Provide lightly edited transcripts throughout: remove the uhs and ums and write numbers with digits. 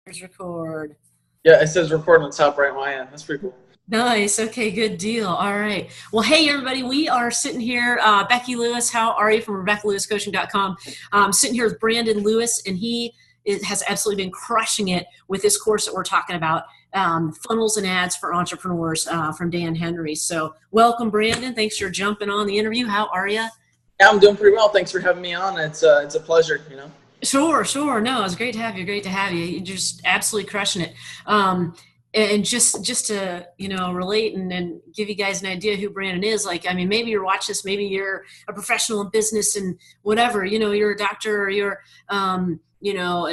Here's record. Yeah, it says record on the top right on my end. That's pretty cool. Nice. Okay, good deal. All right. Well, hey, everybody. We are sitting here. Becky Lewis, how are you? From RebeccaLewisCoaching.com. Sitting here with Brandon Lewis, and has absolutely been crushing it with this course that we're talking about, Funnels and Ads for Entrepreneurs from Dan Henry. So welcome, Brandon. Thanks for jumping on the interview. How are you? Yeah, I'm doing pretty well. Thanks for having me on. It's a pleasure, Sure. No, it's great to have you. Great to have you. You're just absolutely crushing it. And just to, relate and give you guys an idea who Brandon is, maybe you're watching this, maybe you're a professional in business and whatever, you're a doctor or you're, an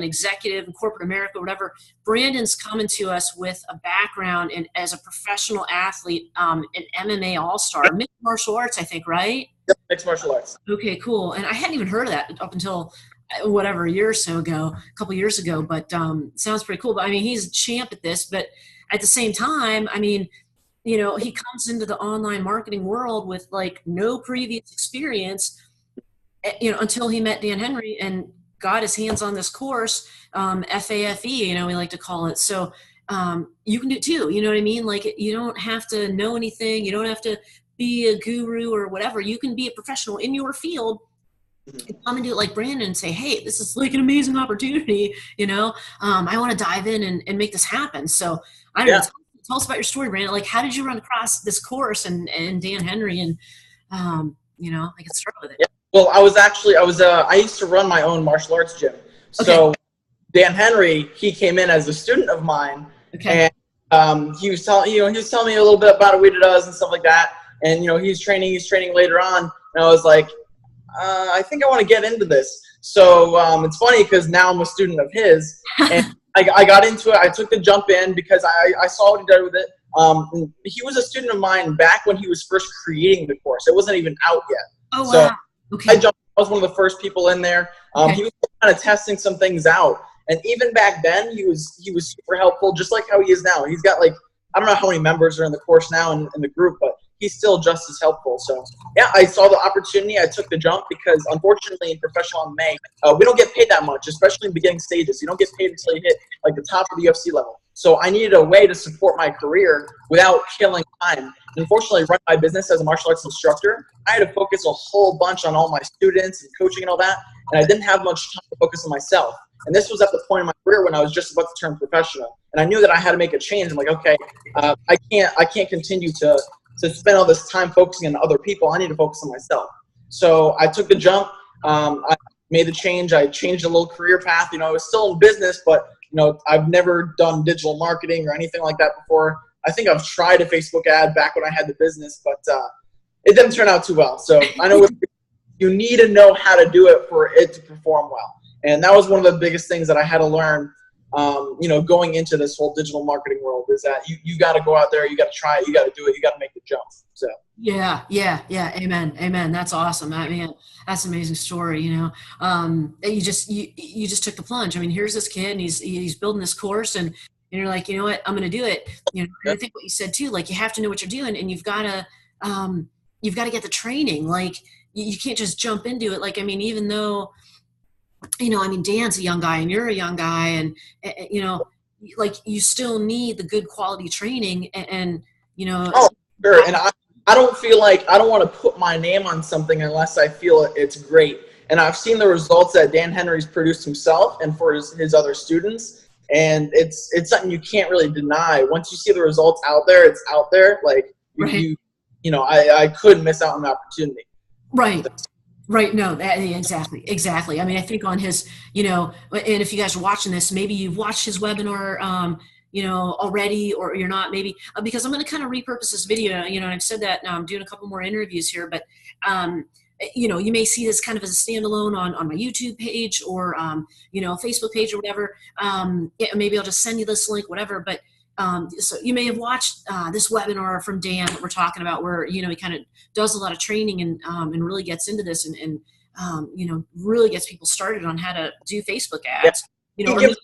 executive in corporate America, whatever. Brandon's coming to us with a background as a professional athlete, an MMA all-star, mixed martial arts, I think, right? Yep, mixed martial arts. Okay, cool. And I hadn't even heard of that up until whatever, a couple years ago, but sounds pretty cool. But he's a champ at this, but at the same time, he comes into the online marketing world with no previous experience, until he met Dan Henry and got his hands on this course, FAFE, we like to call it. So you can do it too. You know what I mean? You don't have to know anything. You don't have to be a guru or whatever. You can be a professional in your field. Come and do it like Brandon and say, hey, this is an amazing opportunity. I want to dive in and make this happen. So I don't know, tell us about your story, Brandon. How did you run across this course and Dan Henry? And, I can start with it. Yeah. Well, I used to run my own martial arts gym. So okay. Dan Henry, he came in as a student of mine. Okay. And he was telling me a little bit about what he does and stuff like that. And, he's training later on. And I was like, I think I want to get into this. So it's funny because now I'm a student of his, and I got into it. I took the jump in because I saw what he did with it. He was a student of mine back when he was first creating the course. It wasn't even out yet. Oh, so wow. Okay. I was one of the first people in there. Okay. He was kind of testing some things out. And even back then, he was super helpful, just like how he is now. He's got I don't know how many members are in the course now in the group, but he's still just as helpful. So yeah, I saw the opportunity. I took the jump because unfortunately in professional MMA, we don't get paid that much, especially in beginning stages. You don't get paid until you hit the top of the UFC level. So I needed a way to support my career without killing time. Unfortunately, running my business as a martial arts instructor, I had to focus a whole bunch on all my students and coaching and all that. And I didn't have much time to focus on myself. And this was at the point in my career when I was just about to turn professional. And I knew that I had to make a change. I'm like, okay, I can't continue to spend all this time focusing on other people. I need to focus on myself. So I took the jump. I made the change. I changed a little career path. I was still in business, but I've never done digital marketing or anything like that before. I think I've tried a Facebook ad back when I had the business, but it didn't turn out too well. So I know you need to know how to do it for it to perform well. And that was one of the biggest things that I had to learn, going into this whole digital marketing world, is that you got to go out there, you got to try it, you got to do it, you got to make the jump. So yeah. Amen. That's awesome. That's an amazing story. You just took the plunge. Here's this kid and he's building this course and you're like, you know what, I'm going to do it. And I think what you said too, you have to know what you're doing and you've got to get the training. You can't just jump into it. Even though, Dan's a young guy and you're a young guy and, you still need the good quality training and. Oh, sure. And I don't feel like I don't want to put my name on something unless I feel it's great. And I've seen the results that Dan Henry's produced himself and for his other students. And it's something you can't really deny. Once you see the results out there, it's out there. Right. I couldn't miss out on the opportunity. Right. No, exactly. I think on his, and if you guys are watching this, maybe you've watched his webinar, already, or you're not, maybe, because I'm going to kind of repurpose this video, and I've said that now I'm doing a couple more interviews here, but, you may see this kind of as a standalone on my YouTube page or, Facebook page or whatever. Maybe I'll just send you this link, whatever. But so you may have watched this webinar from Dan that we're talking about where, he kind of does a lot of training and really gets into this and really gets people started on how to do Facebook ads. He gives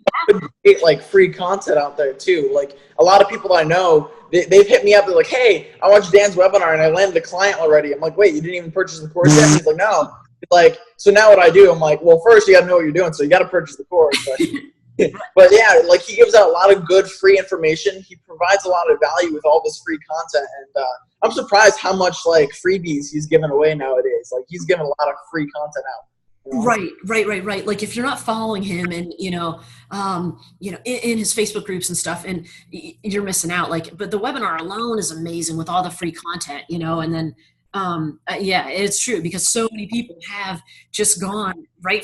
great, free content out there too. A lot of people that I know, they've hit me up. They're like, "Hey, I watched Dan's webinar and I landed a client already." I'm like, "Wait, you didn't even purchase the course yet?" He's like, "No." So now what I do? I'm like, "Well, first you got to know what you're doing, so you got to purchase the course." But But yeah, like he gives out a lot of good free information. He provides a lot of value with all this free content, and I'm surprised how much like freebies he's giving away nowadays. Like he's giving a lot of free content out. You know? Right. Like if you're not following him and, in his Facebook groups and stuff, and you're missing out. Like, but the webinar alone is amazing with all the free content, and then, yeah, it's true because so many people have just gone right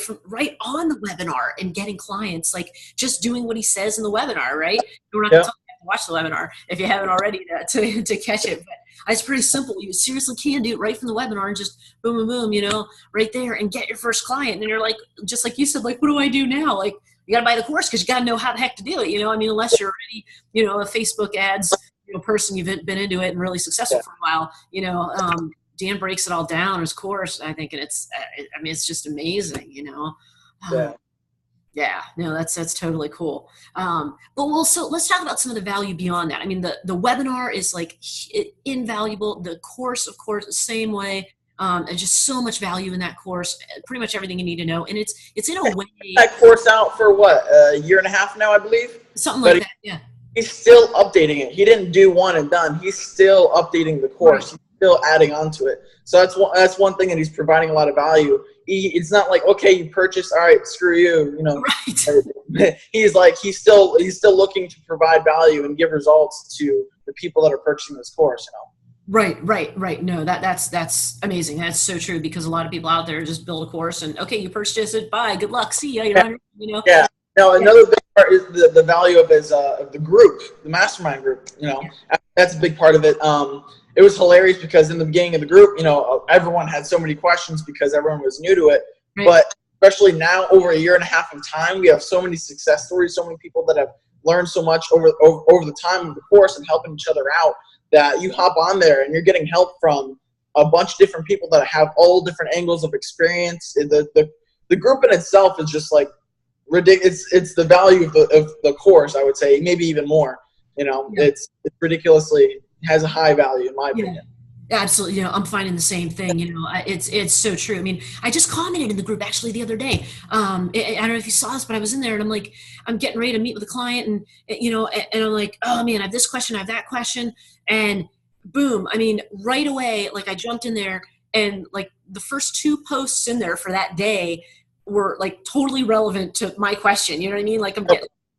on the webinar and getting clients, like just doing what he says in the webinar, right? We're not going to watch the webinar if you haven't already to catch it. But it's pretty simple. You seriously can do it right from the webinar and just boom, boom, boom, right there and get your first client. And you're like, just like you said, like, what do I do now? Like, you got to buy the course because you got to know how the heck to do it. I mean, unless you're already, a Facebook ads person, you've been into it and really successful for a while, Dan breaks it all down in his course, I think, and it's just amazing, Yeah, no, that's totally cool. So let's talk about some of the value beyond that. I mean, the webinar is like invaluable. The course, of course, the same way. And just so much value in that course, pretty much everything you need to know. And it's in a way. That course out for what, a year and a half now, I believe? Something like that, yeah. He's still updating it. He didn't do one and done. He's still updating the course. Right. He's still adding on to it. So that's one thing that he's providing a lot of value. It's not like, okay, you purchased, all right, screw you, Right. He's still looking to provide value and give results to the people that are purchasing this course, Right. No, that's amazing. That's so true because a lot of people out there just build a course and okay, you purchased it, bye, good luck, see ya. Yeah. Now another big part is the value of the group, the mastermind group. That's a big part of it. It was hilarious because in the beginning of the group, everyone had so many questions because everyone was new to it. Right. But especially now, over a year and a half of time, we have so many success stories, so many people that have learned so much over the time of the course and helping each other out, that you hop on there and you're getting help from a bunch of different people that have all different angles of experience. The group in itself is just like ridiculous. It's the value of the course, I would say, maybe even more. It's ridiculously has a high value in my opinion. Absolutely. I'm finding the same thing. It's so true. I mean, I just commented in the group actually the other day. I don't know if you saw this, but I was in there and I'm like, I'm getting ready to meet with a client and I'm like, oh man, I have this question, I have that question. And boom, I mean, right away, like I jumped in there and like the first 2 posts in there for that day were like totally relevant to my question. You know what I mean? Like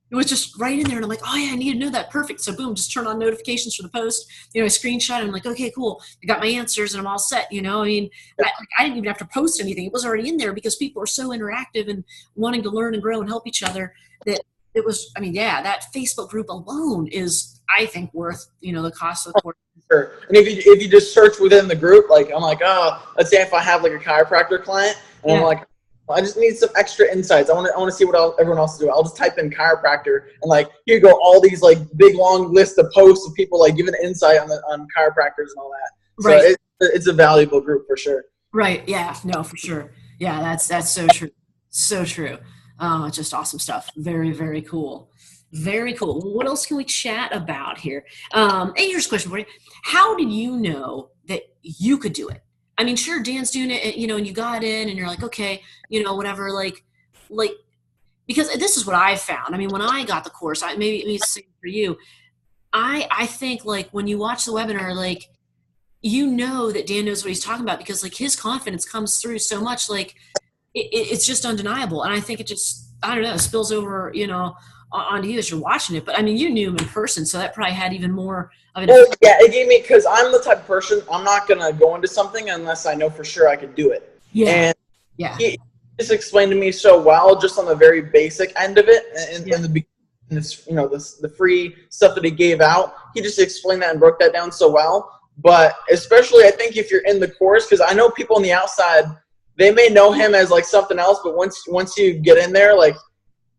it was just right in there and I'm like, oh yeah, I need to know that. Perfect. So boom, just turn on notifications for the post, I screenshot and I'm like, okay, cool. I got my answers and I'm all set. I mean, I didn't even have to post anything. It was already in there because people are so interactive and wanting to learn and grow and help each other that it was, that Facebook group alone is, I think, worth, the cost of the course. Sure. And if you just search within the group, like I'm like, let's say if I have like a chiropractor client and I'm like, I just need some extra insights. I want to see what everyone else is doing. I'll just type in chiropractor and like here you go, all these like big long list of posts of people like giving insight on chiropractors and all that. So right. It's a valuable group for sure. Right. Yeah. No, for sure. Yeah. That's so true. So true. Just awesome stuff. Very, very cool. Very cool. What else can we chat about here? And here's a question for you. How did you know that you could do it? I mean, sure, Dan's doing it, and you got in and you're like, okay, whatever, like, because this is what I found. I mean, when I got the course, maybe it's the same for you. I think like when you watch the webinar, like, that Dan knows what he's talking about because like his confidence comes through so much, like it's just undeniable. And I think it just, I don't know, spills over, onto you as you're watching it. But I mean, you knew him in person, so that probably had even more of an effect. Yeah, it gave me, because I'm the type of person, I'm not going to go into something unless I know for sure I could do it. Yeah. And he just explained to me so well, just on the very basic end of it, and the beginning, the free stuff that he gave out, he just explained that and broke that down so well. But especially, I think if you're in the course, because I know people on the outside, they may know him as like something else, but once you get in there, like,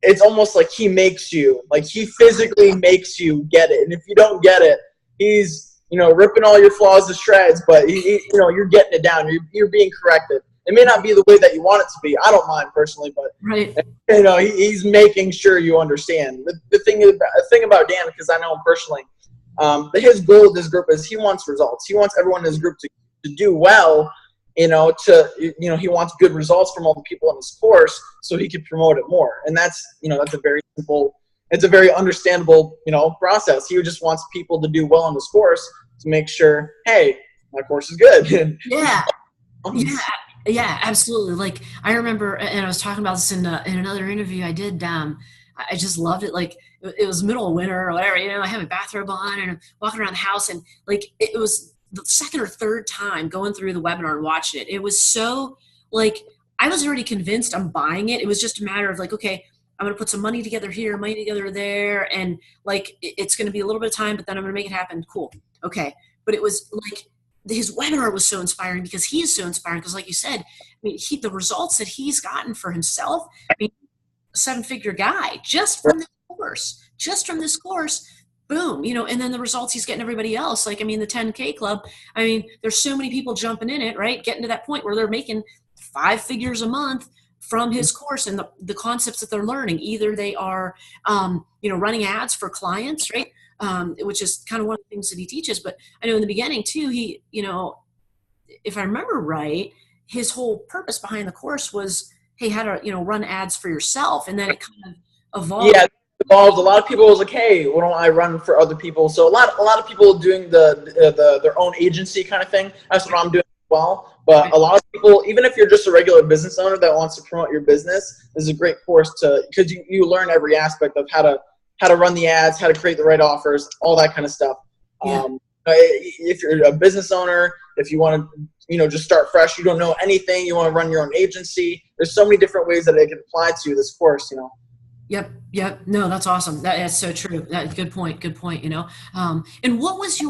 it's almost like he makes you, like he physically makes you get it. And if you don't get it, he's, ripping all your flaws to shreds, but you're getting it down. You're being corrected. It may not be the way that you want it to be. I don't mind personally, but right. He's making sure you understand. The thing about Dan, because I know him personally, his goal with this group is he wants results. He wants everyone in his group to do well. he wants good results from all the people in his course so he can promote it more. And that's a very simple, it's a very understandable, process. He just wants people to do well in his course to make sure, hey, my course is good. Yeah. Yeah. Yeah, absolutely. Like I remember, and I was talking about this in another interview I did. I just loved it. Like it was middle of winter or whatever, I have a bathrobe on and I'm walking around the house, and like it was the second or third time going through the webinar and watching it. It was so like, I was already convinced I'm buying it. It was just a matter of like, okay, I'm going to put some money together here, money together there. And like, it's going to be a little bit of time, but then I'm going to make it happen. Cool. Okay. But it was like, his webinar was so inspiring because he is so inspiring. Because like you said, I mean, the results that he's gotten for himself, I mean, a 7-figure guy just from this course, boom, and then the results he's getting everybody else. Like, I mean, the 10K club, I mean, there's so many people jumping in it, right? Getting to that point where they're making 5 figures a month from his course and the concepts that they're learning. Either they are, running ads for clients, right? Which is kind of one of the things that he teaches. But I know in the beginning too, he, if I remember right, his whole purpose behind the course was, hey, how to, run ads for yourself. And then it kind of evolved. Yeah, it evolved. A lot of people was like, hey, why don't I run for other people? So a lot of people doing their own agency kind of thing. That's what I'm doing as well. But a lot of people, even if you're just a regular business owner that wants to promote your business, this is a great course because you learn every aspect of how to run the ads, how to create the right offers, all that kind of stuff. Yeah. If you're a business owner, if you want to, just start fresh, you don't know anything, you want to run your own agency, there's so many different ways that it can apply to this course, Yep. No, that's awesome. That's so true. Good point. And what was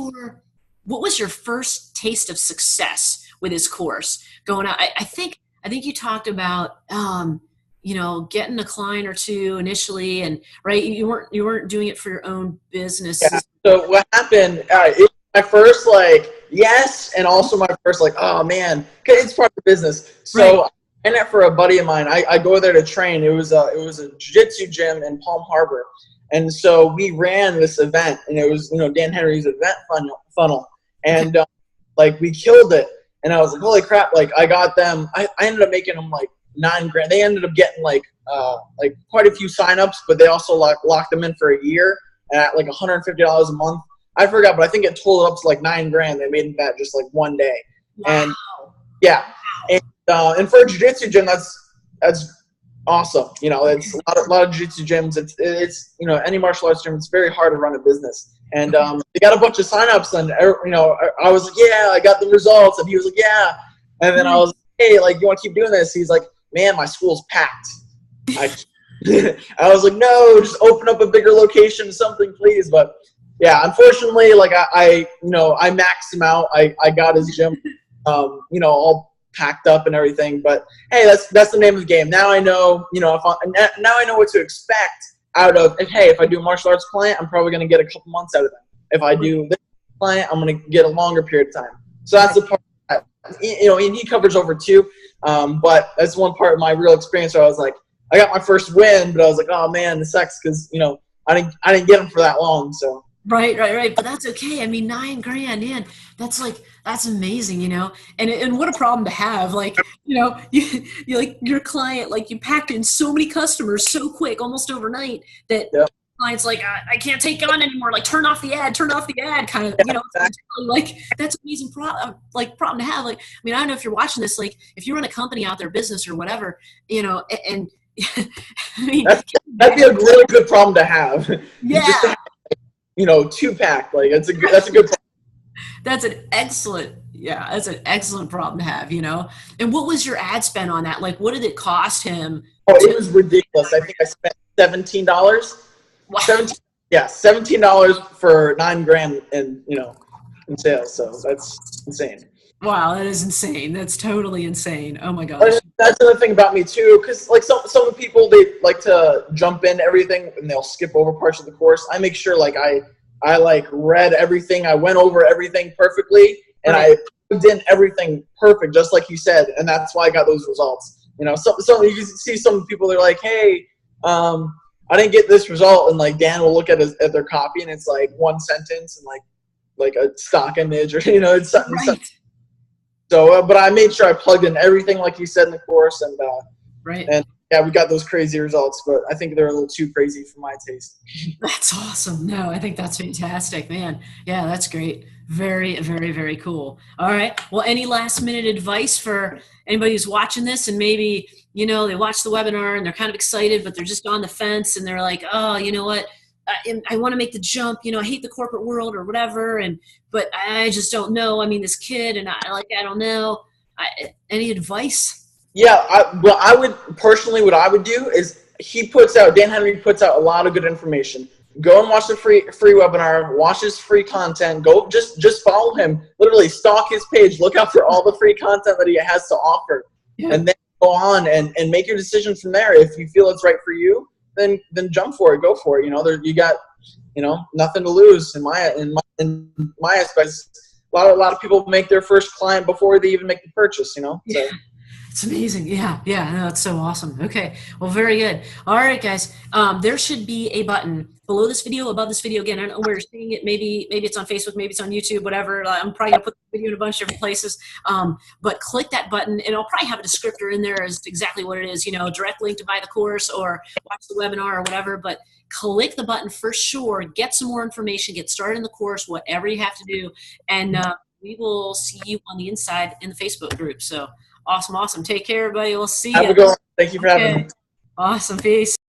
your first taste of success with his course going out? I think you talked about, getting a client or two initially, and right, you weren't doing it for your own business. Yeah. So what happened? My first yes, and also my first oh man, because it's part of the business. So right. I ran it for a buddy of mine. I go there to train. It was a jiu-jitsu gym in Palm Harbor, and so we ran this event, and it was Dan Henry's event funnel, and we killed it. And I was like, holy crap! I got them. I ended up making them $9,000. They ended up getting quite a few signups, but they also locked them in for a year at $150 a month. I forgot, but I think it totaled up to $9,000. They made that just one day. Wow. And yeah, and for a jiu-jitsu gym, that's awesome. It's a lot of jiu-jitsu gyms. It's any martial arts gym. It's very hard to run a business. And they got a bunch of signups, and I was like, yeah, I got the results, and he was like, yeah. And then I was like, hey, you want to keep doing this? He's like, man, my school's packed. I was like, no, just open up a bigger location, something, please. But yeah, unfortunately, I maxed him out. I got his gym, all packed up and everything. But hey, that's the name of the game. Now I know, now I know what to expect out of. If I do a martial arts client, I'm probably going to get a couple months out of them. If I do this client, I'm going to get a longer period of time. So that's the part that, and he covers over too. But that's one part of my real experience where I was like, I got my first win, but I was like, oh man, this sucks because I didn't get him for that long. So right. But that's okay. I mean, $9,000 in. That's amazing, And what a problem to have. You your client, you packed in so many customers so quick, almost overnight, that clients I can't take on anymore. Turn off the ad kind of, exactly. That's an amazing problem to have. I mean, I don't know if you're watching this, if you run a company out there, business or whatever, and I mean, that'd be a really good problem to have. Yeah. Just to have, 2-pack. That's a good problem. That's an excellent problem to have, And what was your ad spend on that? What did it cost him? Oh, it was ridiculous. I think I spent $17. Wow. $17 for $9,000 in sales. So that's insane. Wow, that is insane. That's totally insane. Oh my gosh. That's another thing about me too, because some of the people, they like to jump in everything and they'll skip over parts of the course. I make sure I read everything. I went over everything perfectly, and I plugged in everything perfect, just like you said, and that's why I got those results. So you can see some people, they're like, hey, I didn't get this result, and Dan will look at their copy, and it's one sentence and like a stock image, or it's something. Right. So, but I made sure I plugged in everything like you said in the course, Right. and yeah, we got those crazy results, but I think they're a little too crazy for my taste. That's awesome. No, I think that's fantastic, man. Yeah, that's great. Very, very, very cool. All right. Well, any last minute advice for anybody who's watching this and maybe, you know, they watch the webinar and they're kind of excited, but they're just on the fence and they're like, oh, you know what? I want to make the jump, you know, I hate the corporate world or whatever. But I just don't know. I mean, this kid and I don't know. Any advice? Yeah, well, I would personally, what I would do is Dan Henry puts out a lot of good information. Go and watch the free webinar, watch his free content, go just follow him, literally stalk his page, look out for all the free content that he has to offer. Yeah. And then go on and make your decision from there. If you feel it's right for you, then jump for it, go for it. You know, you got, you know, nothing to lose in my aspect. A lot of people make their first client before they even make the purchase, you know. So. Yeah. It's amazing. Yeah. Yeah. No, that's so awesome. Okay. Well, very good. All right, guys. There should be a button below this video, above this video. Again, I don't know where you're seeing it. Maybe it's on Facebook, maybe it's on YouTube, whatever. I'm probably gonna put the video in a bunch of different places. But click that button and I'll probably have a descriptor in there as exactly what it is, you know, direct link to buy the course or watch the webinar or whatever. But click the button for sure, get some more information, get started in the course, whatever you have to do. And we will see you on the inside in the Facebook group. So awesome. Take care, everybody. We'll see you. Have a good one. Thank you for having me. Awesome. Peace.